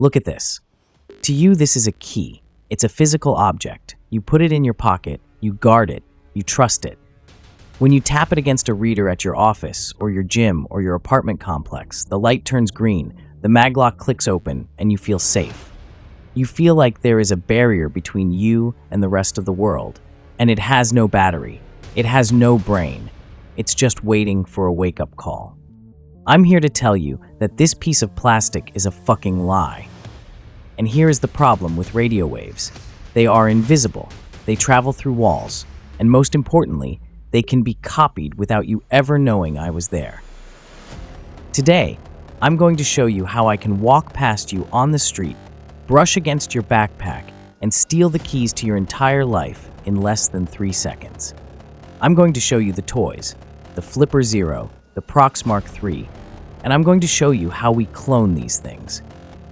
Look at this. To you, this is a key. It's a physical object. You put it in your pocket, you guard it, you trust it. When you tap it against a reader at your office, or your gym, or your apartment complex, the light turns green, the maglock clicks open, and you feel safe. You feel like there is a barrier between you and the rest of the world, and it has no battery. It has no brain. It's just waiting for a wake-up call. I'm here to tell you that this piece of plastic is a fucking lie. And here is the problem with radio waves. They are invisible, they travel through walls, and most importantly, they can be copied without you ever knowing I was there. Today, I'm going to show you how I can walk past you on the street, brush against your backpack, and steal the keys to your entire life in less than 3 seconds. I'm going to show you the toys, the Flipper Zero, the Proxmark 3, and I'm going to show you how we clone these things.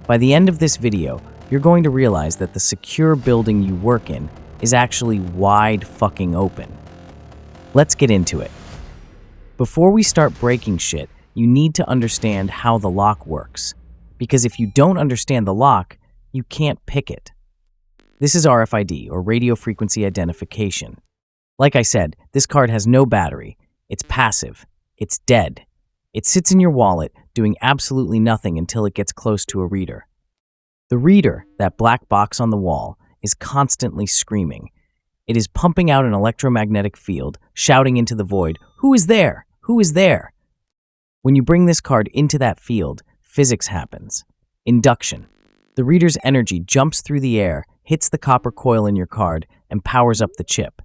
By the end of this video, you're going to realize that the secure building you work in is actually wide fucking open. Let's get into it. Before we start breaking shit, you need to understand how the lock works. Because if you don't understand the lock, you can't pick it. This is RFID, or radio frequency identification. Like I said, this card has no battery. It's passive. It's dead. It sits in your wallet, doing absolutely nothing until it gets close to a reader. The reader, that black box on the wall, is constantly screaming. It is pumping out an electromagnetic field, shouting into the void, "Who is there? Who is there?" When you bring this card into that field, physics happens. Induction. The reader's energy jumps through the air, hits the copper coil in your card, and powers up the chip.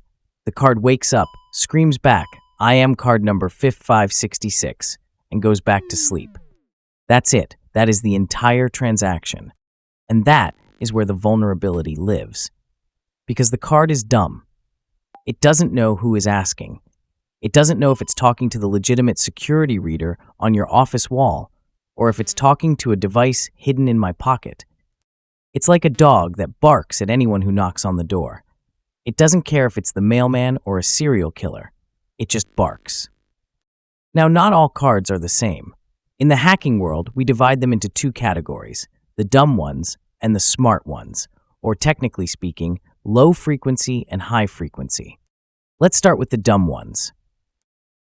The card wakes up, screams back, "I am card number 5566, and goes back to sleep. That's it. That is the entire transaction. And that is where the vulnerability lives. Because the card is dumb. It doesn't know who is asking. It doesn't know if it's talking to the legitimate security reader on your office wall, or if it's talking to a device hidden in my pocket. It's like a dog that barks at anyone who knocks on the door. It doesn't care if it's the mailman or a serial killer. It just barks. Now, not all cards are the same. In the hacking world, we divide them into 2 categories, the dumb ones and the smart ones, or technically speaking, low frequency and high frequency. Let's start with the dumb ones.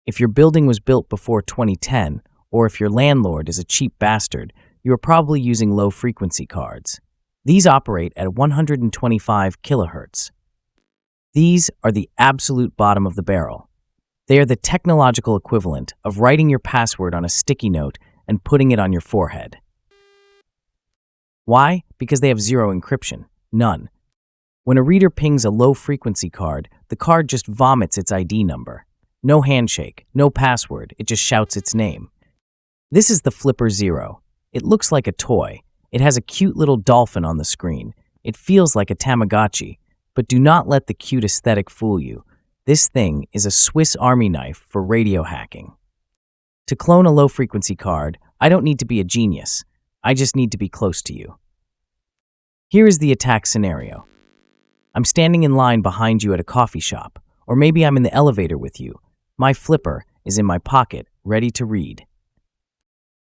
If your building was built before 2010, or if your landlord is a cheap bastard, you are probably using low frequency cards. These operate at 125 kilohertz. These are the absolute bottom of the barrel. They are the technological equivalent of writing your password on a sticky note and putting it on your forehead. Why? Because they have zero encryption. None. When a reader pings a low-frequency card, the card just vomits its ID number. No handshake, no password, it just shouts its name. This is the Flipper Zero. It looks like a toy. It has a cute little dolphin on the screen. It feels like a Tamagotchi. But do not let the cute aesthetic fool you. This thing is a Swiss Army knife for radio hacking. To clone a low-frequency card, I don't need to be a genius. I just need to be close to you. Here is the attack scenario. I'm standing in line behind you at a coffee shop, or maybe I'm in the elevator with you. My flipper is in my pocket, ready to read.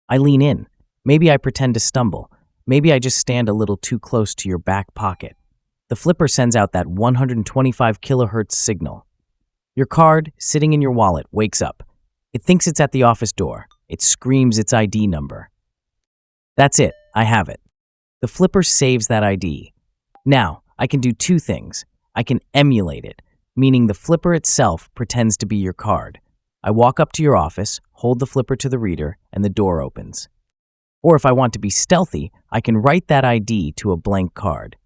I lean in. Maybe I pretend to stumble. Maybe I just stand a little too close to your back pocket. The flipper sends out that 125 kilohertz signal. Your card, sitting in your wallet, wakes up. It thinks it's at the office door. It screams its ID number. That's it. I have it. The flipper saves that ID. Now, I can do 2 things. I can emulate it, meaning the flipper itself pretends to be your card. I walk up to your office, hold the flipper to the reader, and the door opens. Or if I want to be stealthy, I can write that ID to a blank card.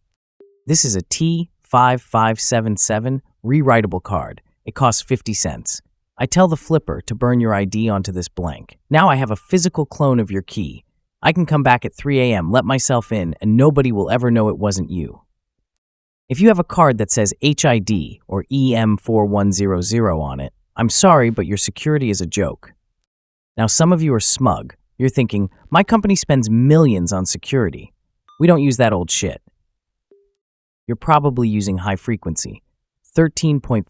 This is a T5577 rewritable card. It costs 50 cents. I tell the flipper to burn your ID onto this blank. Now I have a physical clone of your key. I can come back at 3 a.m., let myself in, and nobody will ever know it wasn't you. If you have a card that says HID or EM4100 on it, I'm sorry, but your security is a joke. Now, some of you are smug. You're thinking, my company spends millions on security. We don't use that old shit. You're probably using high frequency, 13.56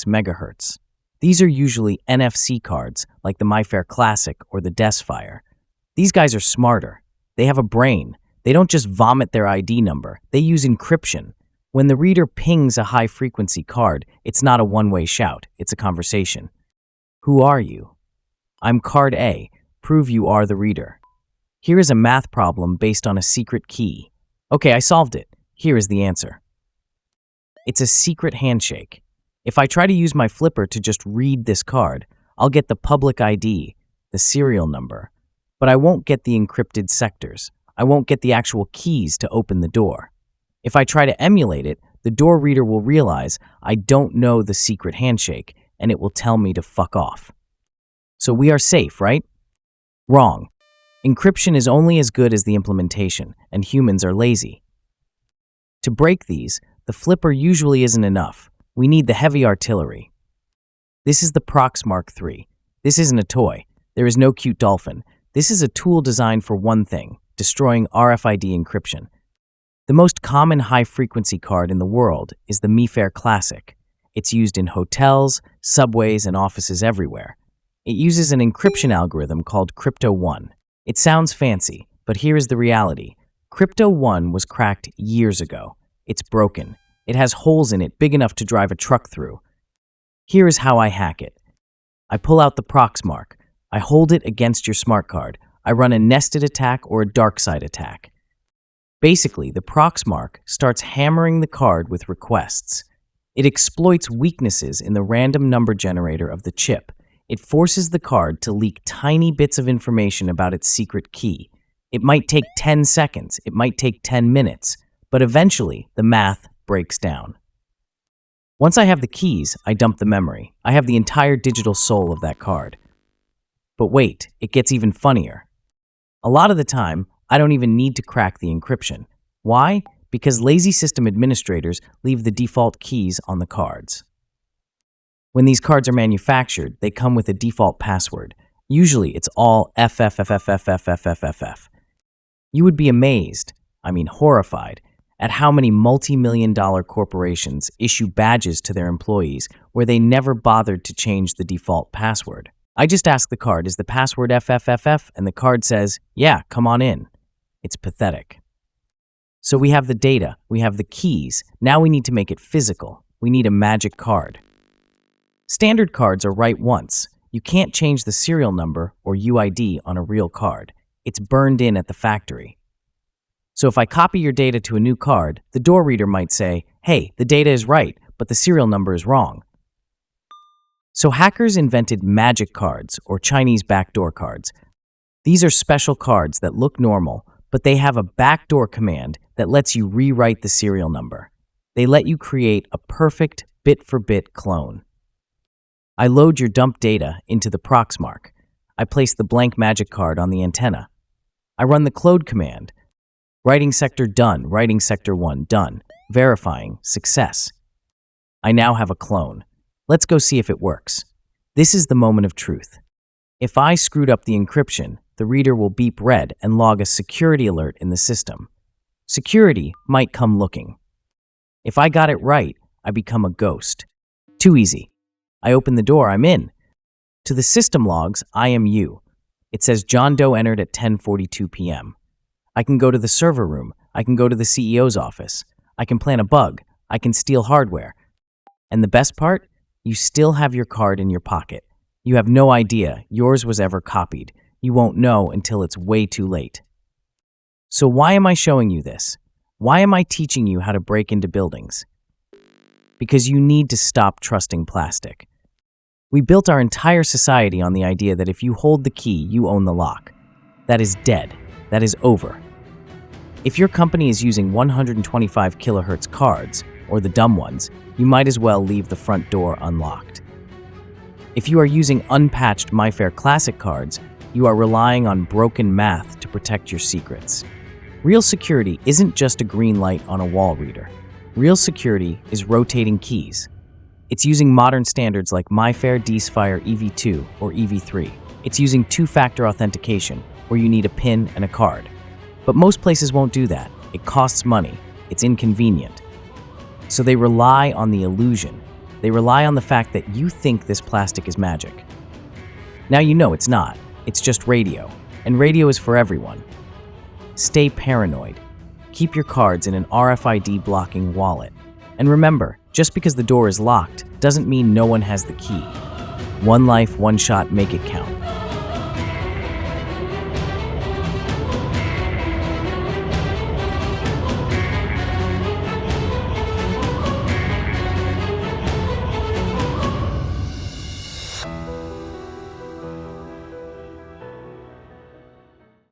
megahertz. These are usually NFC cards, like the Mifare Classic or the DESFire. These guys are smarter. They have a brain. They don't just vomit their ID number, they use encryption. When the reader pings a high-frequency card, it's not a one-way shout, it's a conversation. Who are you? I'm card A. Prove you are the reader. Here is a math problem based on a secret key. Okay, I solved it. Here is the answer. It's a secret handshake. If I try to use my flipper to just read this card, I'll get the public ID, the serial number, but I won't get the encrypted sectors. I won't get the actual keys to open the door. If I try to emulate it, the door reader will realize I don't know the secret handshake, and it will tell me to fuck off. So we are safe, right? Wrong. Encryption is only as good as the implementation, and humans are lazy. To break these, the flipper usually isn't enough. We need the heavy artillery. This is the Proxmark III. This isn't a toy. There is no cute dolphin. This is a tool designed for one thing, destroying RFID encryption. The most common high-frequency card in the world is the Mifare Classic. It's used in hotels, subways, and offices everywhere. It uses an encryption algorithm called Crypto 1. It sounds fancy, but here is the reality. Crypto 1 was cracked years ago. It's broken. It has holes in it big enough to drive a truck through. Here is how I hack it. I pull out the Proxmark. I hold it against your smart card. I run a nested attack or a Darkside attack. Basically, the Proxmark starts hammering the card with requests. It exploits weaknesses in the random number generator of the chip. It forces the card to leak tiny bits of information about its secret key. It might take 10 seconds, it might take 10 minutes, but eventually the math breaks down. Once I have the keys, I dump the memory. I have the entire digital soul of that card. But wait, it gets even funnier. A lot of the time, I don't even need to crack the encryption. Why? Because lazy system administrators leave the default keys on the cards. When these cards are manufactured, they come with a default password. Usually, it's all FFFFFFFFFF. You would be amazed, horrified, at how many multi-million-dollar corporations issue badges to their employees where they never bothered to change the default password. I just ask the card, is the password FFFF? And the card says, yeah, come on in. It's pathetic. So we have the data, we have the keys, now we need to make it physical. We need a magic card. Standard cards are write once. You can't change the serial number or UID on a real card. It's burned in at the factory. So if I copy your data to a new card, the door reader might say, hey, the data is right, but the serial number is wrong. So hackers invented magic cards, or Chinese backdoor cards. These are special cards that look normal, but they have a backdoor command that lets you rewrite the serial number. They let you create a perfect bit-for-bit clone. I load your dumped data into the Proxmark. I place the blank magic card on the antenna. I run the clone command. Writing sector done, writing sector 1 done, verifying success. I now have a clone. Let's go see if it works. This is the moment of truth. If I screwed up the encryption, the reader will beep red and log a security alert in the system. Security might come looking. If I got it right, I become a ghost. Too easy. I open the door, I'm in. To the system logs, I am you. It says John Doe entered at 10:42 p.m. I can go to the server room. I can go to the CEO's office. I can plant a bug. I can steal hardware. And the best part? You still have your card in your pocket. You have no idea yours was ever copied. You won't know until it's way too late. So why am I showing you this? Why am I teaching you how to break into buildings? Because you need to stop trusting plastic. We built our entire society on the idea that if you hold the key, you own the lock. That is dead. That is over. If your company is using 125 kilohertz cards, or the dumb ones, you might as well leave the front door unlocked. If you are using unpatched Mifare Classic cards, you are relying on broken math to protect your secrets. Real security isn't just a green light on a wall reader. Real security is rotating keys. It's using modern standards like Mifare DESFire EV2 or EV3. It's using two-factor authentication, where you need a PIN and a card. But most places won't do that. It costs money. It's inconvenient. So they rely on the illusion. They rely on the fact that you think this plastic is magic. Now you know it's not. It's just radio. And radio is for everyone. Stay paranoid. Keep your cards in an RFID blocking wallet. And remember, just because the door is locked doesn't mean no one has the key. One life, one shot, make it count.